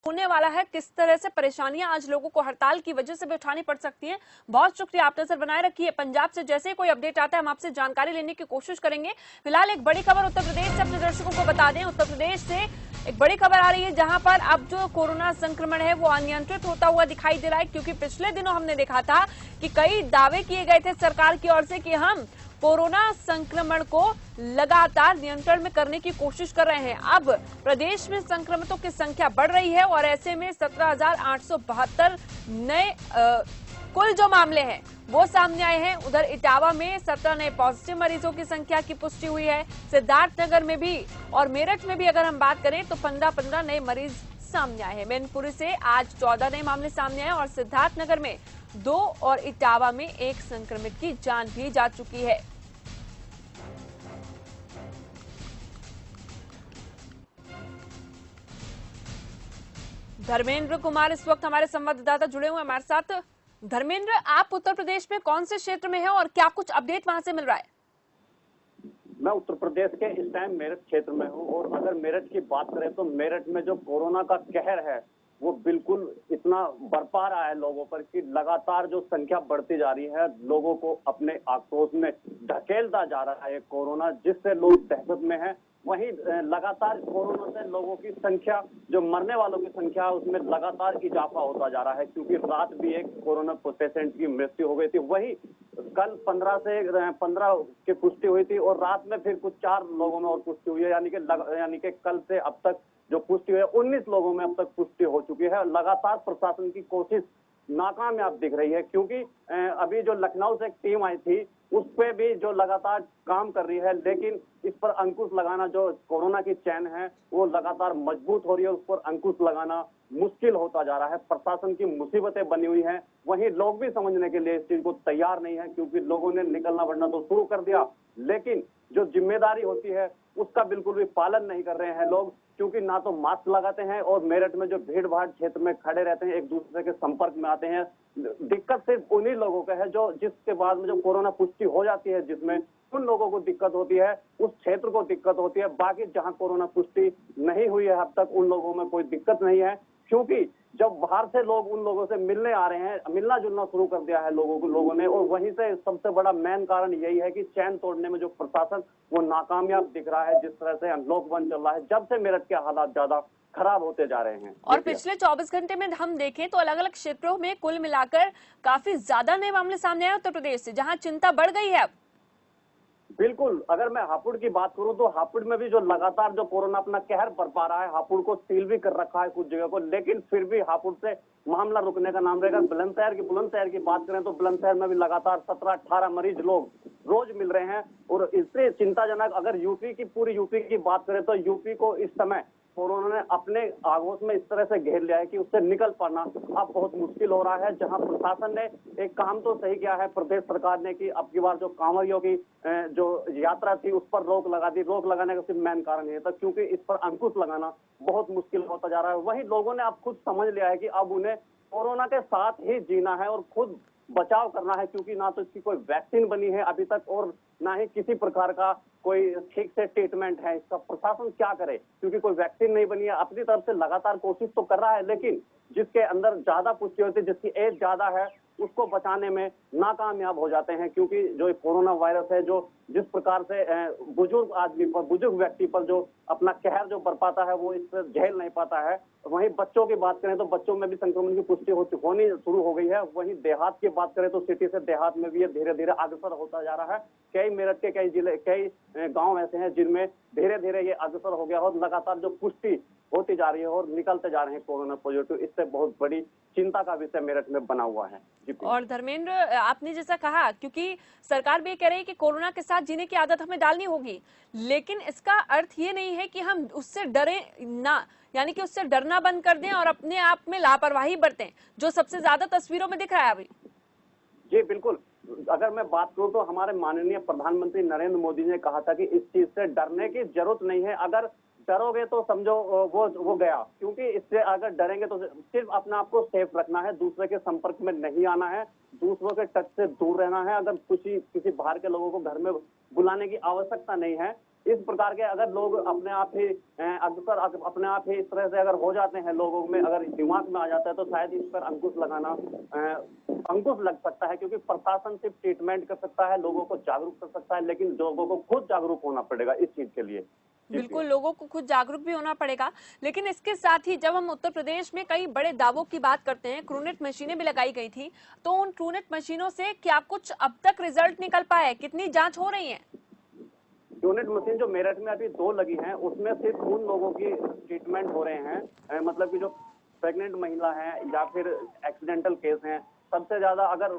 होने वाला है, किस तरह से परेशानियां आज लोगों को हड़ताल की वजह से भी उठानी पड़ सकती हैं। बहुत शुक्रिया, आप नजर बनाए रखिए। पंजाब से जैसे ही कोई अपडेट आता है हम आपसे जानकारी लेने की कोशिश करेंगे। फिलहाल एक बड़ी खबर उत्तर प्रदेश से अपने दर्शकों को बता दें। उत्तर प्रदेश से एक बड़ी खबर आ रही है जहां पर अब जो कोरोना संक्रमण है वो अनियंत्रित होता हुआ दिखाई दे रहा है, क्योंकि पिछले दिनों हमने देखा था कि कई दावे किए गए थे सरकार की ओर से कि हम कोरोना संक्रमण को लगातार नियंत्रण में करने की कोशिश कर रहे हैं। अब प्रदेश में संक्रमितों की संख्या बढ़ रही है और ऐसे में 17,872 नए कुल जो मामले हैं वो सामने आए हैं। उधर इटावा में 17 नए पॉजिटिव मरीजों की संख्या की पुष्टि हुई है। सिद्धार्थनगर में भी और मेरठ में भी अगर हम बात करें तो 15-15 नए मरीज सामने आए हैं। मैनपुरी से आज 14 नए मामले सामने आए और सिद्धार्थनगर में 2 और इटावा में 1 संक्रमित की जान भी जा चुकी है। धर्मेंद्र कुमार इस वक्त हमारे संवाददाता जुड़े हुए हमारे साथ। धर्मेंद्र, आप उत्तर प्रदेश में कौन से क्षेत्र में हैं और क्या कुछ अपडेट वहां से मिल रहा है? मैं उत्तर प्रदेश के इस टाइम मेरठ क्षेत्र में हूं और अगर मेरठ की बात करें तो मेरठ में जो कोरोना का कहर है वो बिल्कुल इतना बरपा रहा है लोगों पर कि लगातार जो संख्या बढ़ती जा रही है, लोगों को अपने आक्रोश में धकेलता जा रहा है कोरोना, जिससे लोग दहशत में हैं। वहीं लगातार कोरोना से लोगों की संख्या, जो मरने वालों की संख्या, उसमें लगातार इजाफा होता जा रहा है, क्योंकि रात भी एक कोरोना पेशेंट की मृत्यु हो गई थी। वही कल 15 की पुष्टि हुई थी और रात में फिर कुछ 4 लोगों में और पुष्टि हुई है, यानी कि कल से अब तक जो पुष्टि हुई है 19 लोगों में अब तक पुष्टि हो चुकी है। लगातार प्रशासन की कोशिश नाकामयाब दिख रही है, क्योंकि अभी जो लखनऊ से एक टीम आई थी उस पे भी जो लगातार काम कर रही है, लेकिन इस पर अंकुश लगाना, जो कोरोना की चैन है वो लगातार मजबूत हो रही है, उस पर अंकुश लगाना मुश्किल होता जा रहा है। प्रशासन की मुसीबतें बनी हुई हैं। वहीं लोग भी समझने के लिए इस चीज को तैयार नहीं है, क्योंकि लोगों ने निकलना बढ़ना तो शुरू कर दिया, लेकिन जो जिम्मेदारी होती है उसका बिल्कुल भी पालन नहीं कर रहे हैं लोग, क्योंकि ना तो मास्क लगाते हैं और मेरठ में जो भीड़ भाड़ क्षेत्र में खड़े रहते हैं, एक दूसरे के संपर्क में आते हैं। दिक्कत सिर्फ उन्हीं लोगों का है जो जिसके बाद में जो कोरोना पुष्टि हो जाती है, जिसमें उन लोगों को दिक्कत होती है, उस क्षेत्र को दिक्कत होती है। बाकी जहां कोरोना पुष्टि नहीं हुई है अब तक, उन लोगों में कोई दिक्कत नहीं है, क्योंकि जब बाहर से लोग उन लोगों से मिलने आ रहे हैं, मिलना जुलना शुरू कर दिया है लोगों ने। और वहीं से सबसे बड़ा मेन कारण यही है कि चैन तोड़ने में जो प्रशासन वो नाकामयाब दिख रहा है, जिस तरह से अनलॉक 1 चल रहा है, जब से मेरठ के हालात ज्यादा खराब होते जा रहे हैं। और पिछले 24 घंटे में हम देखें तो अलग अलग क्षेत्रों में कुल मिलाकर काफी ज्यादा नए मामले सामने आए उत्तर प्रदेश से, जहां चिंता बढ़ गई है अब। बिल्कुल, अगर मैं हापुड़ की बात करूं तो हापुड़ में भी जो लगातार जो कोरोना अपना कहर बरपा रहा है, हापुड़ को सील भी कर रखा है कुछ जगह को, लेकिन फिर भी हापुड़ से मामला रुकने का नाम रहेगा। बुलंदशहर की बात करें तो बुलंदशहर में भी लगातार 17-18 मरीज लोग रोज मिल रहे हैं। और इससे चिंताजनक अगर पूरी यूपी की बात करें तो यूपी को इस समय कोरोना ने अपने आगोश में इस तरह से घेर लिया है कि उससे निकल पाना अब बहुत मुश्किल हो रहा है। जहां प्रशासन ने एक काम तो सही किया है प्रदेश सरकार ने, कि अब की बार जो कांवरियों की जो यात्रा थी उस पर रोक लगा दी। रोक लगाने का सिर्फ मेन कारण ये था क्योंकि इस पर अंकुश लगाना बहुत मुश्किल होता जा रहा है। वहीं लोगों ने अब खुद समझ लिया है कि अब उन्हें कोरोना के साथ ही जीना है और खुद बचाव करना है, क्योंकि ना तो इसकी कोई वैक्सीन बनी है अभी तक और ना ही किसी प्रकार का कोई ठीक से ट्रीटमेंट है। इसका प्रशासन क्या करे, क्योंकि कोई वैक्सीन नहीं बनी है। अपनी तरफ से लगातार कोशिश तो कर रहा है, लेकिन जिसके अंदर ज्यादा पुष्टि होती है, जिसकी एज ज्यादा है, उसको बचाने में नाकामयाब हो जाते हैं, क्योंकि जो कोरोना वायरस है जो जिस प्रकार से बुजुर्ग व्यक्ति पर जो अपना कहर जो बरपाता है वो इससे झेल नहीं पाता है। वहीं बच्चों की बात करें तो बच्चों में भी संक्रमण की पुष्टि होनी शुरू हो गई है। वहीं देहात की बात करें तो सिटी से देहात में भी ये धीरे धीरे अग्रसर होता जा रहा है। कई मेरठ के कई गांव ऐसे हैं जिनमें धीरे धीरे ये अग्रसर हो गया और लगातार जो पुष्टि होती जा रही है और निकलते जा रहे हैं कोरोना पॉजिटिव। इससे बहुत बड़ी चिंता का विषय मेरठ में बना हुआ है। और धर्मेंद्र, आपने जैसा कहा, क्योंकि सरकार भी कह रही है कि कोरोना के साथ जीने की आदत हमें डालनी होगी, लेकिन इसका अर्थ ये नहीं है कि हम उससे डरे ना, यानी कि उससे डरना बंद कर दें और अपने आप में लापरवाही बरतें, जो सबसे ज्यादा तस्वीरों में दिख रहा है अभी। जी बिल्कुल, अगर मैं बात करूं तो हमारे माननीय प्रधानमंत्री नरेंद्र मोदी ने कहा था कि इस चीज से डरने की जरूरत नहीं है। अगर डरोगे तो समझो वो गया, क्योंकि इससे अगर डरेंगे तो सिर्फ अपने आप को सेफ रखना है, दूसरे के संपर्क में नहीं आना है, दूसरों के टच से दूर रहना है। अगर किसी बाहर के लोगों को घर में बुलाने की आवश्यकता नहीं है, इस प्रकार के अगर लोग अपने आप ही अक्सर अपने आप ही इस तरह से अगर हो जाते हैं, लोगों में अगर दिमाग में आ जाता है, तो शायद इस पर अंकुश लग सकता है। क्योंकि प्रशासन सिर्फ ट्रीटमेंट कर सकता है, लोगों को जागरूक कर सकता है, लेकिन लोगों को खुद जागरूक होना पड़ेगा इस चीज के लिए। बिल्कुल, लोगों को खुद जागरूक भी होना पड़ेगा। लेकिन इसके साथ ही जब हम उत्तर प्रदेश में कई बड़े दावों की बात करते हैं, ट्रूनेट मशीनें भी लगाई गई थी, तो उन ट्रूनेट मशीनों से क्या कुछ अब तक रिजल्ट निकल पाया है? कितनी जांच हो रही है? ट्रूनेट मशीन जो मेरठ में अभी 2 लगी हैं, उसमें सिर्फ उन लोगों की ट्रीटमेंट हो रहे हैं, मतलब कि जो प्रेग्नेंट महिला है या फिर एक्सीडेंटल केस हैं। सबसे ज्यादा अगर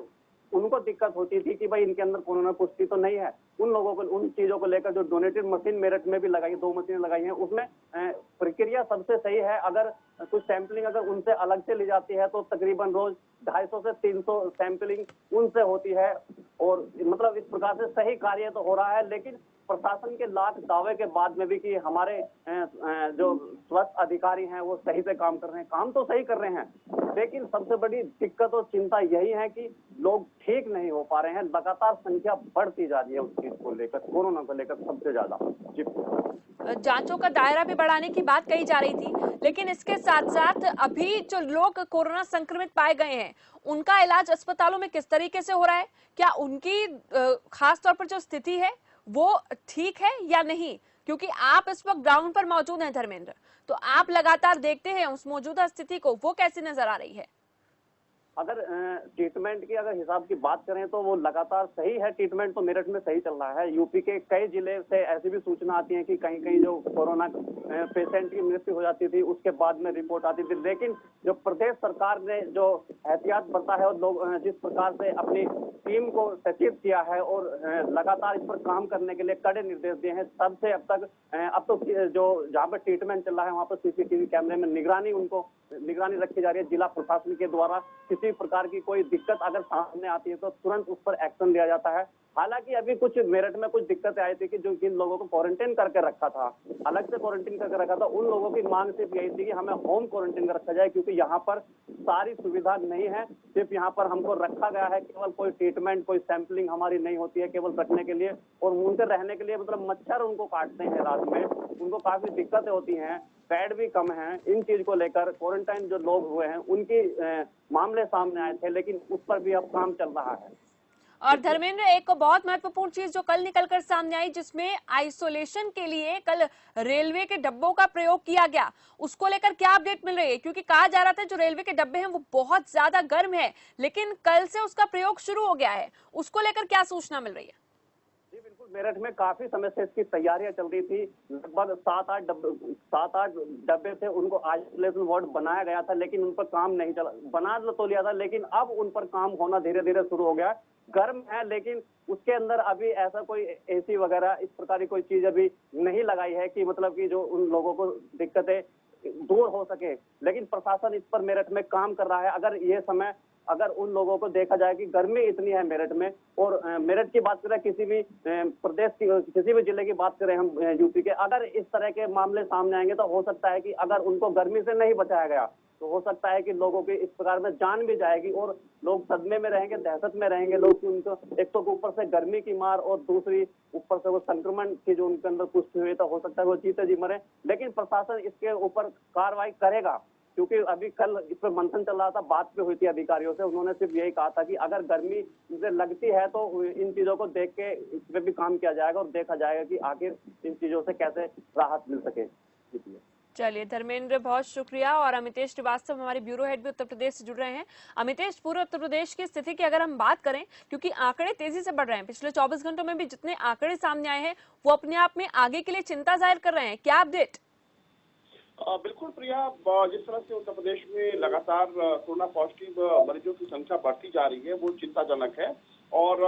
उनको दिक्कत होती थी कि भाई इनके अंदर कोरोना पुष्टि तो नहीं है, उन लोगों को उन चीजों को लेकर जो डोनेटेड मशीन मेरठ में भी लगाई, 2 मशीनें लगाई हैं, उसमें प्रक्रिया सबसे सही है। अगर कुछ सैंपलिंग अगर उनसे अलग से ली जाती है, तो तकरीबन रोज 250 से 300 सैंपलिंग उनसे होती है। और मतलब इस प्रकार से सही कार्य तो हो रहा है, लेकिन प्रशासन के लाख दावे के बाद में भी कि हमारे जो स्वास्थ्य अधिकारी हैं वो सही से काम कर रहे हैं, काम तो सही कर रहे हैं, लेकिन सबसे बड़ी दिक्कत और चिंता यही है कि लोग ठीक नहीं हो पा रहे हैं। लगातार संख्या बढ़ती जा रही है उस चीज को लेकर, कोरोना को लेकर सबसे ज्यादा। जी, जांचों का दायरा भी बढ़ाने की बात कही जा रही थी, लेकिन इसके साथ साथ अभी जो लोग कोरोना संक्रमित पाए गए हैं, उनका इलाज अस्पतालों में किस तरीके से हो रहा है? क्या उनकी खास तौर पर जो स्थिति है वो ठीक है या नहीं? क्योंकि आप इस वक्त ग्राउंड पर मौजूद हैं धर्मेंद्र, तो आप लगातार देखते हैं उस मौजूदा स्थिति को, वो कैसी नजर आ रही है? अगर ट्रीटमेंट की अगर हिसाब की बात करें तो वो लगातार सही है। ट्रीटमेंट तो मेरठ में सही चल रहा है। यूपी के कई जिले से ऐसी भी सूचना आती है कि कहीं कहीं जो कोरोना पेशेंट की मृत्यु हो जाती थी, उसके बाद में रिपोर्ट आती थी। लेकिन जो प्रदेश सरकार ने जो एहतियात बरता है और लोग जिस प्रकार से अपनी टीम को सचेत किया है और लगातार इस पर काम करने के लिए कड़े निर्देश दिए हैं, तब से अब तक अब तो जो जहाँ पर ट्रीटमेंट चल रहा है वहाँ पर सीसीटीवी कैमरे में निगरानी रखी जा रही है। जिला प्रशासन के द्वारा किसी प्रकार की कोई दिक्कत अगर सामने आती है तो तुरंत उस पर एक्शन लिया जाता है। हालांकि अभी कुछ मेरठ में कुछ दिक्कतें आई थी कि जो जिन लोगों को क्वारंटाइन करके रखा था, अलग से क्वारंटाइन करके रखा था, उन लोगों की मांग सिर्फ यही थी कि हमें होम क्वारंटाइन कर रखा जाए, क्योंकि यहाँ पर सारी सुविधा नहीं है। सिर्फ यहाँ पर हमको रखा गया है, केवल कोई ट्रीटमेंट कोई सैंपलिंग हमारी नहीं होती है, केवल रखने के लिए। और उनके रहने के लिए मतलब मच्छर उनको काटते हैं रात में, उनको काफी दिक्कतें होती हैं, बेड भी कम है। इन चीज को लेकर क्वारंटाइन जो लोग हुए हैं उनकी मामले सामने आए थे, लेकिन उस पर भी अब काम चल रहा है। और धर्मेंद्र, एक बहुत महत्वपूर्ण चीज जो कल निकलकर सामने आई, जिसमें आइसोलेशन के लिए कल रेलवे के डब्बों का प्रयोग किया गया, उसको लेकर क्या अपडेट मिल रही है? क्योंकि कहा जा रहा था जो रेलवे के डब्बे हैं वो बहुत ज्यादा गर्म है, लेकिन कल से उसका प्रयोग शुरू हो गया है, उसको लेकर क्या सूचना मिल रही है? जी बिल्कुल, मेरठ में काफी समय से इसकी तैयारियां चल रही थी। लगभग 7-8 डब्बे थे, उनको आइसोलेशन वार्ड बनाया गया था, लेकिन उन पर काम नहीं चला। बना तो लिया था, लेकिन अब उन पर काम होना धीरे धीरे शुरू हो गया। गर्म है, लेकिन उसके अंदर अभी ऐसा कोई एसी वगैरह इस प्रकार की कोई चीज अभी नहीं लगाई है कि मतलब कि जो उन लोगों को दिक्कतें दूर हो सके। लेकिन प्रशासन इस पर मेरठ में काम कर रहा है। अगर उन लोगों को देखा जाए कि गर्मी इतनी है मेरठ में, और मेरठ की बात करें, किसी भी प्रदेश की किसी भी जिले की बात करें हम यूपी के, अगर इस तरह के मामले सामने आएंगे तो हो सकता है कि अगर उनको गर्मी से नहीं बचाया गया तो हो सकता है कि लोगों की इस प्रकार में जान भी जाएगी और लोग सदमे में रहेंगे, दहशत में रहेंगे लोग कि उनको एक तो ऊपर से गर्मी की मार और दूसरी ऊपर से वो संक्रमण की जो उनके अंदर पुष्टि हुई, तो हो सकता है वो जीते जी मरे। लेकिन प्रशासन इसके ऊपर कार्रवाई करेगा, क्योंकि अभी कल इस पर मंथन चल रहा था, बात भी हुई थी अधिकारियों से। उन्होंने सिर्फ यही कहा था कि अगर गर्मी इनसे लगती है तो इन चीजों को देख के इस पर भी काम किया जाएगा और देखा जाएगा कि आखिर इन चीजों से कैसे राहत मिल सके। चलिए धर्मेंद्र, बहुत शुक्रिया। और अमितेश श्रीवास्तव हमारे ब्यूरो हेड भी उत्तर प्रदेश से जुड़ रहे हैं। अमितेश, पूरे उत्तर प्रदेश की स्थिति की अगर हम बात करें, क्योंकि आंकड़े तेजी से बढ़ रहे हैं, पिछले 24 घंटों में भी जितने आंकड़े सामने आए हैं वो अपने आप में आगे के लिए चिंता जाहिर कर रहे हैं, क्या अपडेट? बिल्कुल प्रिया, जिस तरह से उत्तर प्रदेश में लगातार कोरोना पॉजिटिव मरीजों की संख्या बढ़ती जा रही है वो चिंताजनक है। और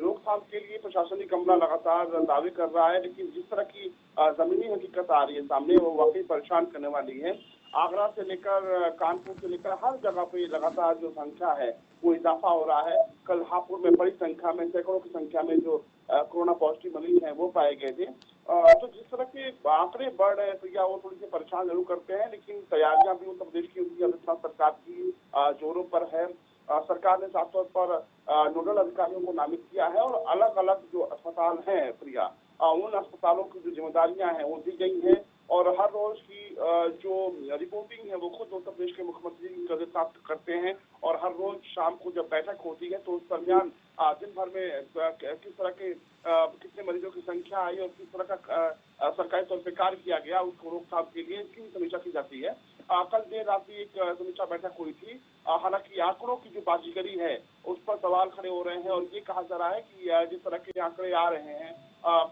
रोकथाम के लिए प्रशासनिक अमला लगातार दावे कर रहा है, लेकिन जिस तरह की जमीनी हकीकत आ रही है सामने वो वाकई परेशान करने वाली है। आगरा से लेकर कानपुर से लेकर हर जगह पे लगातार जो संख्या है वो इजाफा हो रहा है। कल हापुड़ में बड़ी संख्या में, सैकड़ों की संख्या में जो कोरोना पॉजिटिव मरीज हैं वो पाए गए थे। तो जिस तरह के आंकड़े बढ़ रहे हैं प्रिया, वो थोड़ी सी परेशान जरूर करते हैं, लेकिन तैयारियां भी उत्तर प्रदेश की योगी आदित्यनाथ सरकार की जोरों पर है। सरकार ने साफ तौर पर नोडल अधिकारियों को नामित किया है और अलग अलग जो अस्पताल हैं प्रिया, उन अस्पतालों की जो जिम्मेदारियां हैं वो दी गई हैं और हर रोज की जो रिपोर्टिंग है वो खुद उत्तर प्रदेश के मुख्यमंत्री नजर प्राप्त करते हैं और हर रोज शाम को जब बैठक होती है तो उस दरमियान दिन भर में किस तरह के कितने मरीजों की संख्या आई और किस तरह का सरकारी तौर पर कार्य किया गया उसको रोकथाम के लिए इसकी समीक्षा की जाती है। कल देर रात भी एक समीक्षा बैठक हुई थी। हालांकि आंकड़ों की जो बाजीगरी है उस पर सवाल खड़े हो रहे हैं और ये कहा जा रहा है कि जिस तरह के आंकड़े आ रहे हैं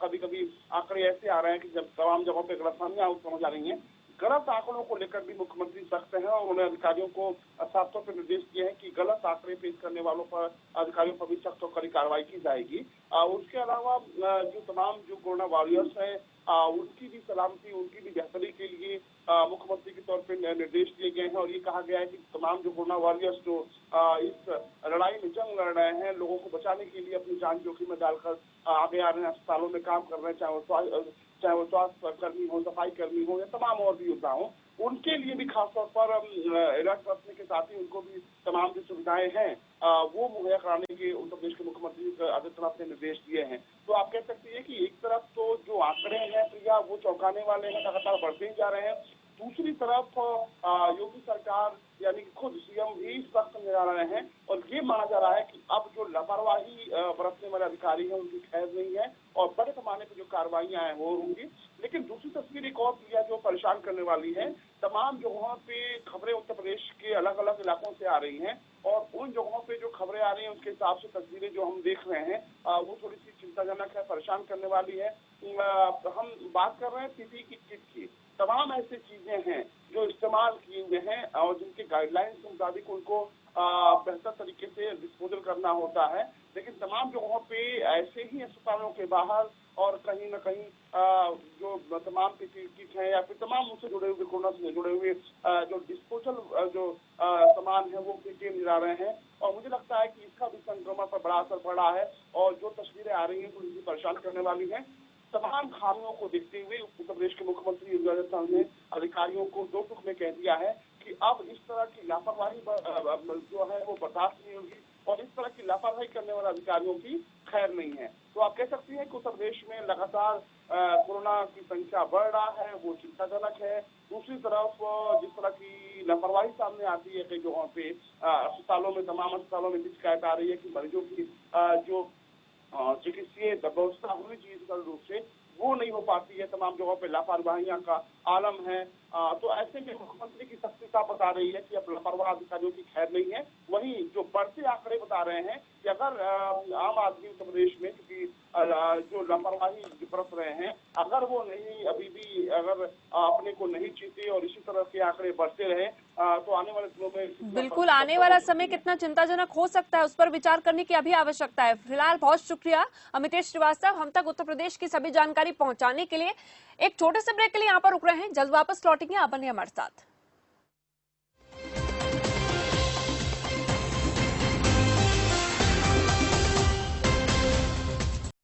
कभी कभी आंकड़े ऐसे आ रहे हैं कि जब तमाम जगहों पर गलतफहमियां समझ आ रही हैं। गलत आंकड़ों को लेकर भी मुख्यमंत्री सख्त हैं और उन्होंने अधिकारियों को साफ तौर पर निर्देश दिए हैं कि गलत आंकड़े पेश करने वालों पर अधिकारियों पर भी सख्त और कड़ी कार्रवाई की जाएगी। उसके अलावा जो तमाम जो कोरोना वॉरियर्स हैं उनकी भी सलामती उनकी भी बेहतरी के लिए मुख्यमंत्री के तौर पर निर्देश दिए गए हैं और ये कहा गया है कि तमाम जो कोरोना वॉरियर्स जो इस लड़ाई में जंग लड़ रहे हैं लोगों को बचाने के लिए अपनी जान जोखिम में डालकर आगे आ रहे हैं, अस्पतालों में काम कर रहे हैं, चाहे वो स्वास्थ्य कर्मी हो, सफाई कर्मी हो या तमाम और भी योद्धा हो, उनके लिए भी खासतौर पर अलर्ट रखने के साथ ही उनको भी तमाम जो सुविधाएं हैं वो मुहैया कराने के उत्तर प्रदेश के मुख्यमंत्री आदित्यनाथ ने निर्देश दिए हैं। तो आप कह सकते हैं कि एक तरफ तो जो आंकड़े हैं प्रिया वो चौंकाने वाले हैं, लगातार बढ़ते ही जा रहे हैं। दूसरी तरफ योगी सरकार यानी कि खुद सीएम भी सख्त नजर आ रहे हैं और ये माना जा रहा है कि अब जो लापरवाही बरतने वाले अधिकारी हैं उनकी खैर नहीं है और बड़े पैमाने पर जो कार्रवाइयां हैं वो होंगी। लेकिन दूसरी तस्वीर एक और प्रिया जो परेशान करने वाली है, तमाम जगहों पे खबरें उत्तर प्रदेश के अलग अलग इलाकों से आ रही हैं और उन जगहों पे जो खबरें आ रही हैं उसके हिसाब से तस्वीरें जो हम देख रहे हैं वो थोड़ी सी चिंताजनक है, परेशान करने वाली है। हम बात कर रहे हैं पीपीई की किट की, तमाम ऐसी चीजें हैं जो इस्तेमाल किए हुए हैं और जिनके गाइडलाइंस के मुताबिक उनको बेहतर तरीके से डिस्पोजल करना होता है। लेकिन तमाम जगहों पे ऐसे ही अस्पतालों के बाहर और कहीं न कहीं जो तमाम पीपीई किट हैं या फिर तमाम उससे जुड़े हुए कोरोना से जुड़े हुए जो डिस्पोजल जो सामान है वो फेंके जा रहे हैं और मुझे लगता है कि इसका भी संक्रमण पर बड़ा असर पड़ा है और जो तस्वीरें आ रही हैं वो इसे परेशान करने वाली हैं। तमाम खामियों को देखते हुए उत्तर प्रदेश के मुख्यमंत्री योगी आदित्यनाथ ने अधिकारियों को दो टुक में कह दिया है कि अब इस तरह की लापरवाही जो है वो बर्दाश्त नहीं होगी और इस तरह की लापरवाही करने वाले अधिकारियों की खैर नहीं है। तो आप कह सकते हैं कि उत्तर प्रदेश में लगातार कोरोना की संख्या बढ़ रहा है, वो चिंताजनक है। दूसरी तरफ जिस तरह की लापरवाही सामने आती है कई जगहों पे अस्पतालों में, तमाम अस्पतालों में शिकायत आ रही है कि मरीजों की जो चिकित्सीय व्यवस्था होनी चाहिए सुचारू रूप से वो नहीं हो पाती है, तमाम जगहों पे लापरवाहियां का आलम है। तो ऐसे में मुख्यमंत्री की सख्ती साफ बता रही है कि अब लापरवाह अधिकारियों की खैर नहीं है। वहीं जो बढ़ते आंकड़े बता रहे हैं कि अगर आम आदमी उत्तर प्रदेश में क्योंकि जो लापरवाही बरत रहे हैं अगर वो नहीं अभी भी अगर अपने को नहीं जीते और इसी तरह के आंकड़े बढ़ते रहे तो आने वाले दिनों में बिल्कुल आने वाला समय कितना चिंताजनक हो सकता है उस पर विचार करने की अभी आवश्यकता है। फिलहाल बहुत शुक्रिया अमितेश श्रीवास्तव, हम तक उत्तर प्रदेश की सभी जानकारी पहुंचाने के लिए। एक छोटे से ब्रेक के लिए यहाँ पर रुक रहे हैं, जल्द वापस लौटेंगे, आप बने हमारे साथ।